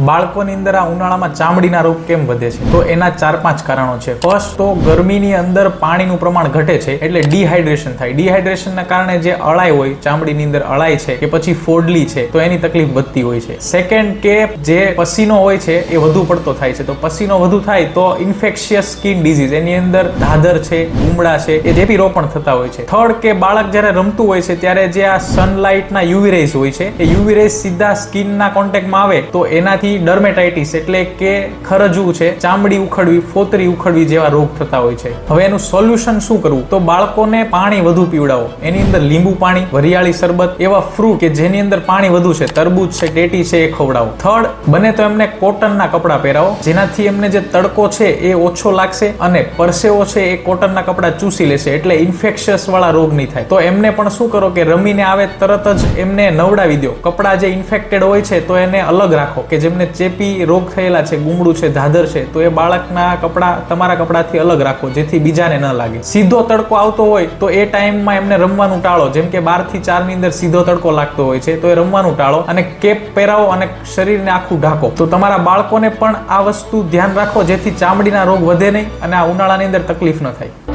બાળકોની અંદર આ ઉનાળામાં ચામડીના રોગ કેમ વધે છે? તો એના 4-5 કારણો છે. ફર્સ્ટ તો ગરમીની અંદર પાણીનું પ્રમાણ ઘટે છે એટલે ડિહાઇડ્રેશન થાય. ડિહાઇડ્રેશનના કારણે જે અળાઈ હોય, ચામડીની અંદર અળાઈ છે કે પછી ફોડલી છે, તો એની તકલીફ વધતી હોય છે. સેકન્ડ કે જે પસીનો હોય છે એ વધુ પડતો થાય છે. તો પસીનો વધુ થાય તો ઇન્ફેક્શિયસ સ્કિન ડિઝીઝ, એની અંદર ધાધર છે, ઉમળા છે, એ ચેપી રોગ પણ થતા હોય છે. થર્ડ કે બાળક જ્યારે રમતું હોય છે ત્યારે જે આ સનલાઇટના યુવી રેઝ હોય છે, એ યુવી રેઝ સીધા સ્કિનના કોન્ટેક્ટમાં આવે તો એનાથી ડર્મેટાઇટિસ એટલે કે ખરજવું છે, ચામડી ઉખડવી, ફોતરી ઉખડવી જેવા રોગ થતા હોય છે. હવે એનું સોલ્યુશન શું કરવું? તો બાળકોને પાણી વધુ પીવડાવો. એની અંદર લીંબુ પાણી, વરિયાળી શરબત, એવા ફ્રૂટ કે જેની અંદર પાણી વધુ છે, તરબૂચ છે, ટેટી છે, એ ખવડાવો. થર્ડ, બને તો એમને કોટનના કપડાં પહેરાવો, જેનાથી એમને જે તડકો છે એ ઓછો લાગશે અને પરસેવો છે એ કોટનના કપડાં ચૂસી લેશે એટલે ઇન્ફેક્શિયસ વાળા રોગ નહીં થાય. તો એમને પણ શું કરો કે રમીને આવે તરત જ એમને નવડાવી દો. કપડાં જે ઇન્ફેક્ટેડ હોય છે તો એને અલગ રાખો, કે જેમને ચેપી રોગ થયેલા છે, ગુમડું છે, ધાધર છે, તો એ બાળકના કપડાં તમારા કપડાથી અલગ રાખો જેથી બીજાને ન લાગે. સીધો તડકો આવતો હોય તો એ ટાઈમમાં એમને રમવાનું ટાળો. જેમ કે 2 થી 4 ની અંદર સીધો તડકો લાગતો હોય છે તો એ રમવાનું ટાળો અને કેપ પહેરાવો અને શરીરને આખું ઢાંકો. તો તમારા બાળકોને પણ આ વસ્તુ ધ્યાન રાખો જેથી ચામડીના રોગ વધે નહીં અને આ ઉનાળાની અંદર તકલીફ ન થાય.